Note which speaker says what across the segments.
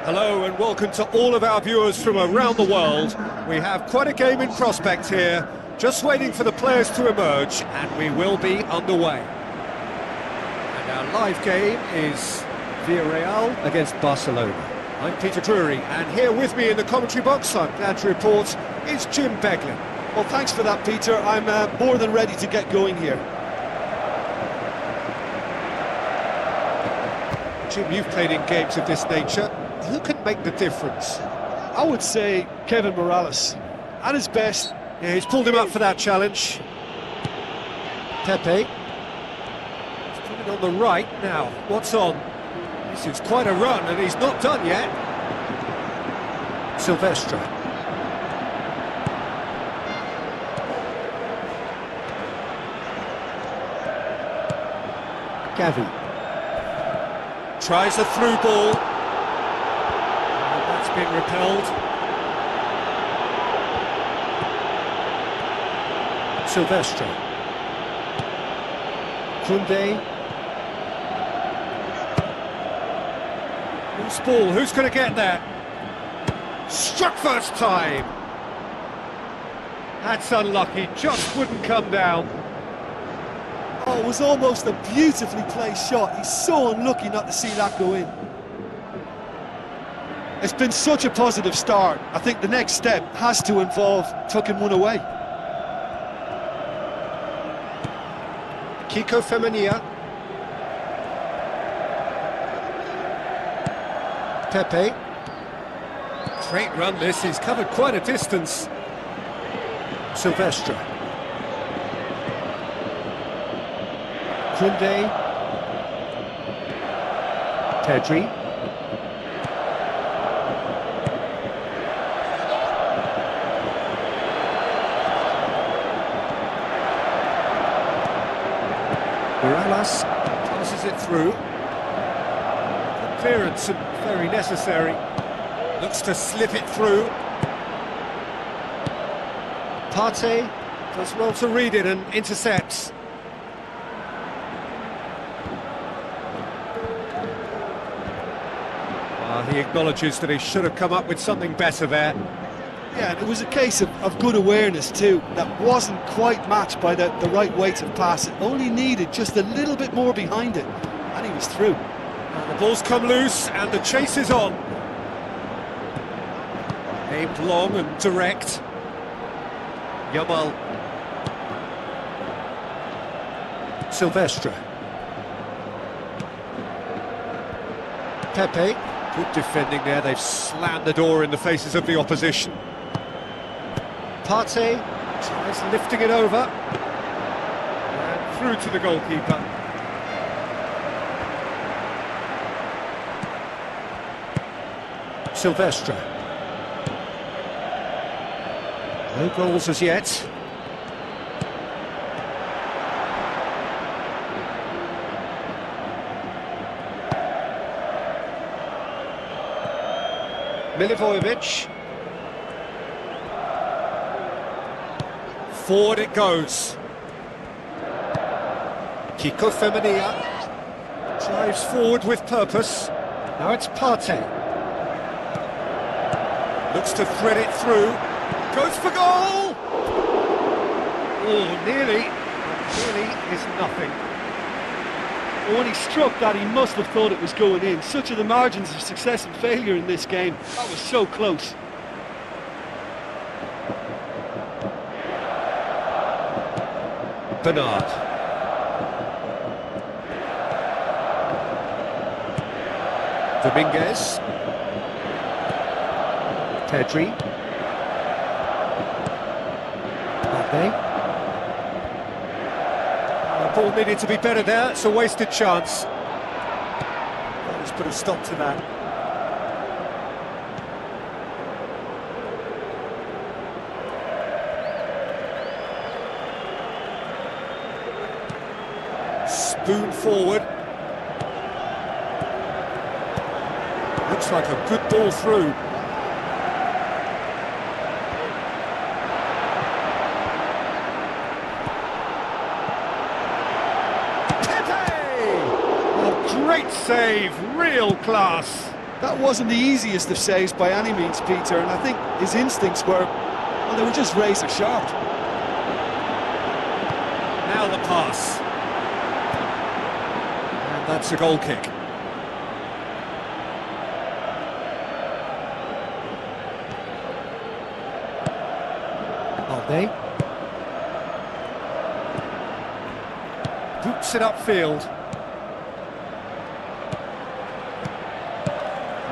Speaker 1: Hello and welcome to all of our viewers from around the world. We have quite a game in prospect here, just waiting for the players to emerge, and we will be underway. And our live game is Villarreal against Barcelona. I'm Peter Drury, and here with me in the commentary box, I'm glad to report, is Jim Beglin.
Speaker 2: Well, thanks for that, Peter. I'm more than ready to get going here.
Speaker 1: Jim, you've played in games of this nature. Who can make the difference?
Speaker 2: I would say Kevin Morales. At his best.
Speaker 1: Yeah, he's pulled him up for that challenge. Pepe. He's put it on the right now. What's on? This is quite a run, and he's not done yet. Sylvestre. Gavi. Tries a through ball. That's been repelled. Sylvestre. Kunde. Loose ball, who's going to get there? Struck first time. That's unlucky, just wouldn't come down.
Speaker 2: Oh, it was almost a beautifully placed shot. He's so unlucky not to see that go in. It's been such a positive start. I think the next step has to involve tucking one away.
Speaker 1: Kiko Femenia. Pepe. Great run this, he's covered quite a distance. Sylvestre. Kunde. Pedri. Morales passes it through. Good clearance and very necessary. Looks to slip it through. Partey does well to read it and intercepts. He acknowledges that he should have come up with something better there.
Speaker 2: Yeah, and it was a case of good awareness too. That wasn't quite matched by the right weight of pass. It only needed just a little bit more behind it, and he was through.
Speaker 1: And the ball's come loose, and the chase is on. Aimed long and direct. Yamal. Sylvestre. Pepe. Good defending there, they've slammed the door in the faces of the opposition. Partey tries lifting it over. And through to the goalkeeper. Sylvestre. No goals as yet. Milivojevic. Forward it goes. Kiko Femenia drives forward with purpose. Now it's Partey. Looks to thread it through. Goes for goal! Oh, nearly. Nearly is nothing.
Speaker 2: When he struck that, he must have thought it was going in. Such are the margins of success and failure in this game. That was so close.
Speaker 1: Bernard. Dominguez. Pedri. Pepe. The ball needed to be better there, it's a wasted chance. Let's put a stop to that. spoon forward. Looks like a good ball through. Great save, real class.
Speaker 2: That wasn't the easiest of saves by any means, Peter, and I think his instincts were, well, they were just razor sharp.
Speaker 1: Now the pass. And that's a goal kick. Balde. Boots it upfield.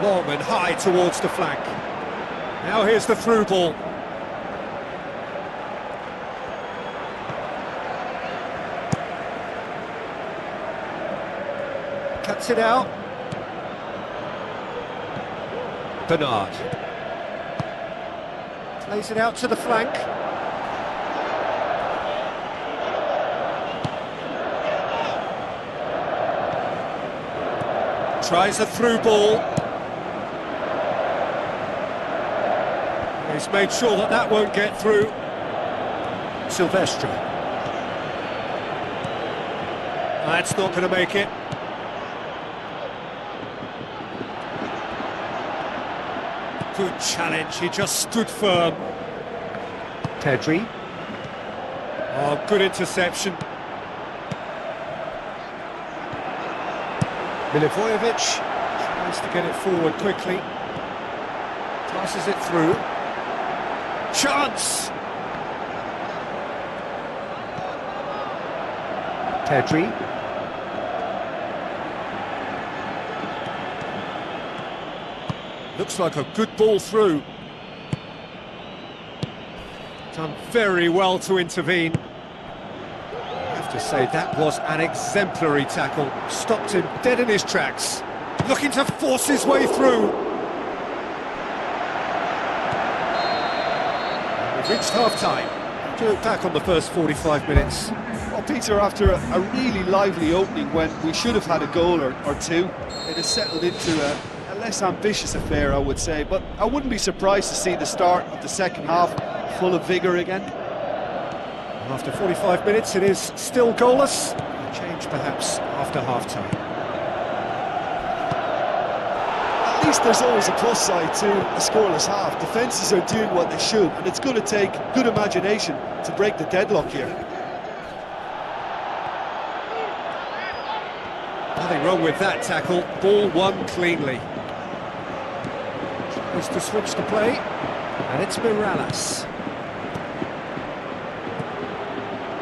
Speaker 1: Long and high towards the flank. Now here's the through ball. Cuts it out. Bernard. Plays it out to the flank. Tries a through ball. He's made sure that that won't get through. Sylvestre. That's not going to make it. Good challenge, he just stood firm. Dari. Oh, good interception. Milivojevic tries to get it forward quickly. Passes it through. Chance! Dari. Looks like a good ball through. Done very well to intervene. I have to say that was an exemplary tackle. Stopped him dead in his tracks. Looking to force his way through. Reached half-time. To look back on the first 45 minutes.
Speaker 2: Well, Peter, after a really lively opening when we should have had a goal or two, it has settled into a less ambitious affair, I would say. But I wouldn't be surprised to see the start of the second half full of vigour again.
Speaker 1: After 45 minutes, it is still goalless. A change perhaps after half-time.
Speaker 2: At least there's always a plus side to a scoreless half. Defences are doing what they should, and it's going to take good imagination to break the deadlock here.
Speaker 1: Nothing wrong with that tackle. Ball won cleanly. Tries to switch the play, and it's Morales.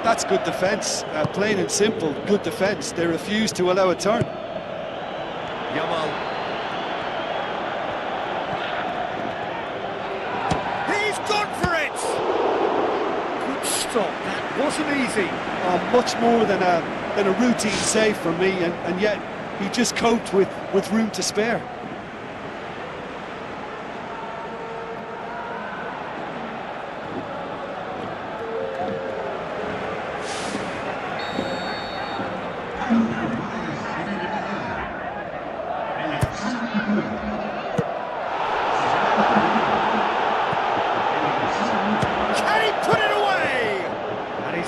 Speaker 2: That's good defence, plain and simple, good defence. They refuse to allow a turn.
Speaker 1: Yamal. He's gone for it! Good stop, that wasn't easy.
Speaker 2: Much more than a routine save for me, and yet he just coped with room to spare.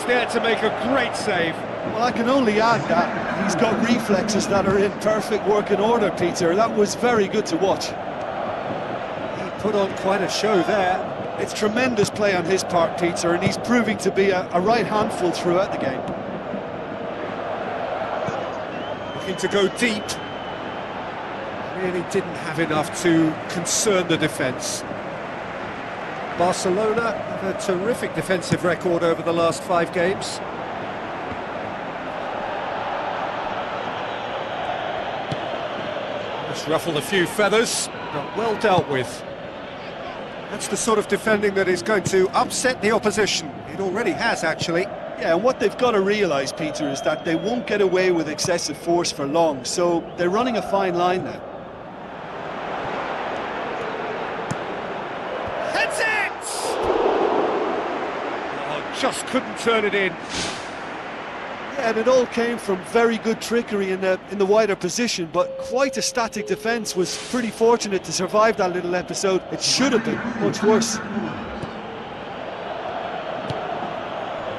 Speaker 1: There to make a great save.
Speaker 2: Well, I can only add that he's got reflexes that are in perfect working order, Peter. That was very good to watch.
Speaker 1: He put on quite a show there.
Speaker 2: It's tremendous play on his part, Peter, and he's proving to be a right handful throughout the game.
Speaker 1: Looking to go deep. Really didn't have enough to concern the defence. Barcelona have a terrific defensive record over the last 5 games. Just ruffled a few feathers, but well dealt with. That's the sort of defending that is going to upset the opposition. It already has, actually.
Speaker 2: Yeah, and what they've got to realise, Peter, is that they won't get away with excessive force for long, so they're running a fine line now.
Speaker 1: Just couldn't turn it in.
Speaker 2: Yeah, and it all came from very good trickery in the wider position, but quite a static defence. Was pretty fortunate to survive that little episode. It should have been much worse.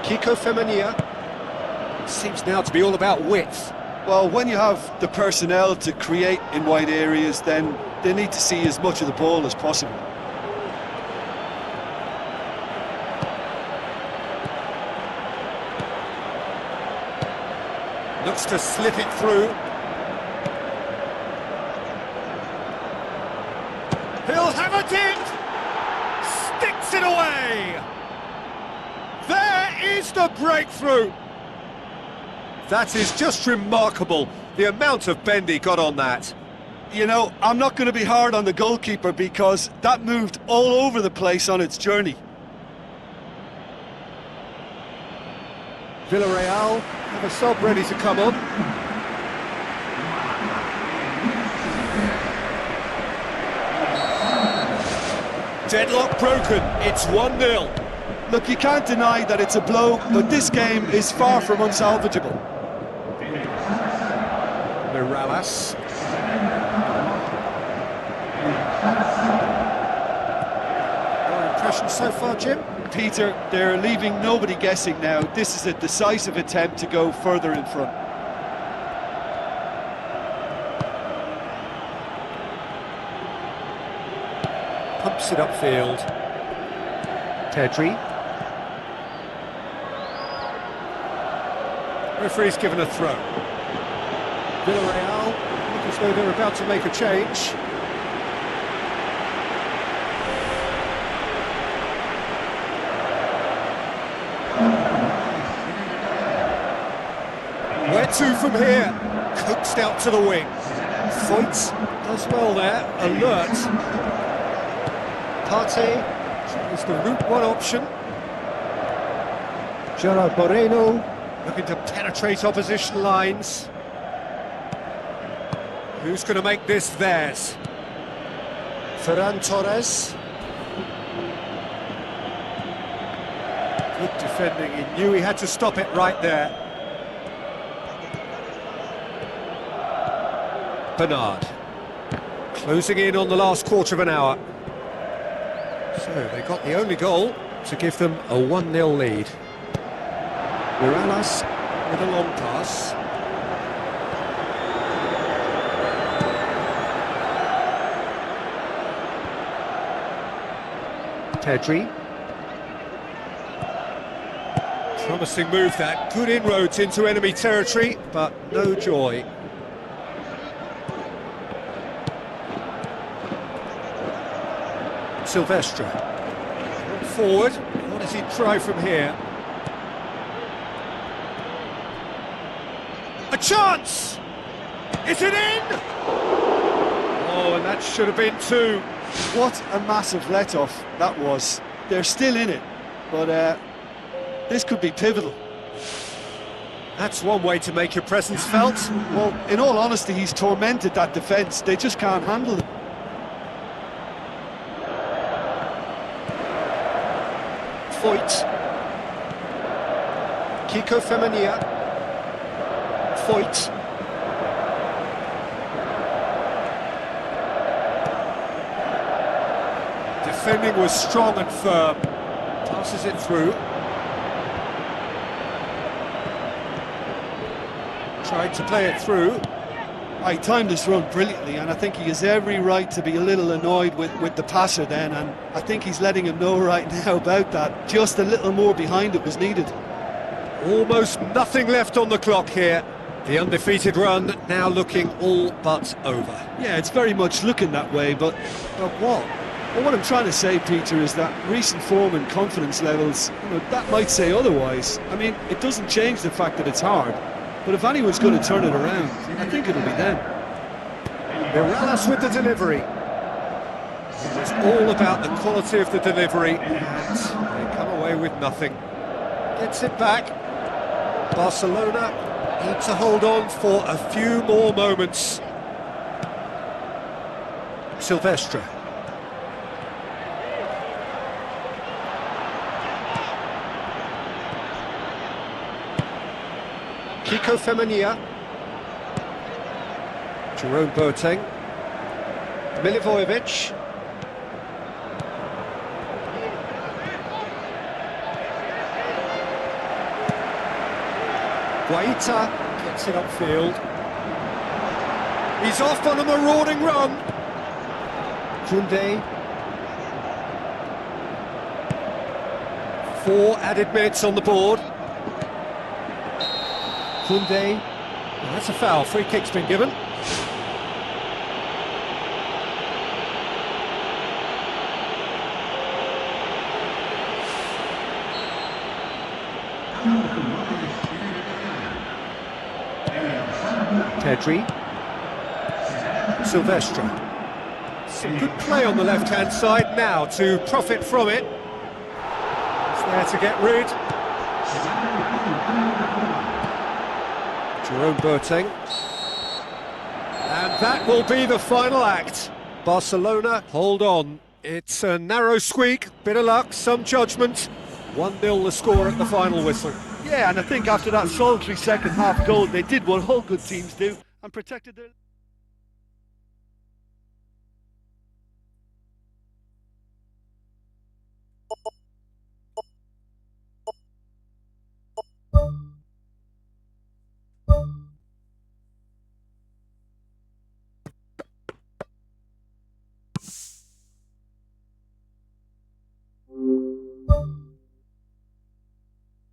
Speaker 1: Kiko Femenia. Seems now to be all about width.
Speaker 2: Well, when you have the personnel to create in wide areas, then they need to see as much of the ball as possible.
Speaker 1: Looks to slip it through. He'll have it in! Sticks it away! There is the breakthrough! That is just remarkable, the amount of bend he got on that.
Speaker 2: You know, I'm not going to be hard on the goalkeeper because that moved all over the place on its journey.
Speaker 1: Villarreal have a sub ready to come on. Deadlock broken, it's 1-0.
Speaker 2: Look, you can't deny that it's a blow, but this game is far from unsalvageable.
Speaker 1: Morales. Your impression so far, Jim?
Speaker 2: Peter, they're leaving nobody guessing now. This is a decisive attempt to go further in front.
Speaker 1: Pumps it upfield. Dari. Referee's given a throw. Villarreal look as though they're about to make a change. Where to from here? Coaxed out to the wing. Foyt does well there, alert. Partey is the route one option. Gerard Moreno looking to penetrate opposition lines. Who's going to make this theirs? Ferran Torres. Good defending, he knew he had to stop it right there. Bernard. Closing in on the last quarter of an hour. So they got the only goal to give them a 1-0 lead. Morales with a long pass. Dari. Promising move that, good inroads into enemy territory, but no joy. Sylvestre. Forward, what does he try from here? A chance! Is it in? Oh, and that should have been two.
Speaker 2: What a massive let-off that was. They're still in it, but this could be pivotal.
Speaker 1: That's one way to make your presence felt.
Speaker 2: Well, in all honesty, he's tormented that defence. They just can't handle it.
Speaker 1: Foyt. Kiko Femenia. Foyt. Defending was strong and firm. Passes it through. Tried to play it through.
Speaker 2: He timed this run brilliantly, and I think he has every right to be a little annoyed with the passer then, and I think he's letting him know right now about that. Just a little more behind it was needed.
Speaker 1: Almost nothing left on the clock here. The undefeated run now looking all but over.
Speaker 2: Yeah, it's very much looking that way, but
Speaker 1: what?
Speaker 2: Well, what I'm trying to say, Peter, is that recent form and confidence levels, that might say otherwise. I mean, it doesn't change the fact that it's hard. But if anyone's going to turn it around, I think it'll be them.
Speaker 1: Morales with the delivery. It was all about the quality of the delivery, and they come away with nothing. Gets it back. Barcelona need to hold on for a few more moments. Sylvestre. Kiko Femenia. Jerome Boateng. Milivojevic. Guaita gets it upfield. He's off on a marauding run. Koundé. 4 added minutes on the board. Koundé. Well, that's a foul. Free kick's been given. Pedri. Sylvestre. Some good play on the left-hand side now to profit from it. It's there to get rid. Jerome Boateng. And that will be the final act. Barcelona hold on. It's a narrow squeak, bit of luck, some judgment. 1-0 the score at the final whistle.
Speaker 2: Yeah, and I think after that solitary second half goal, they did what all good teams do and protected their...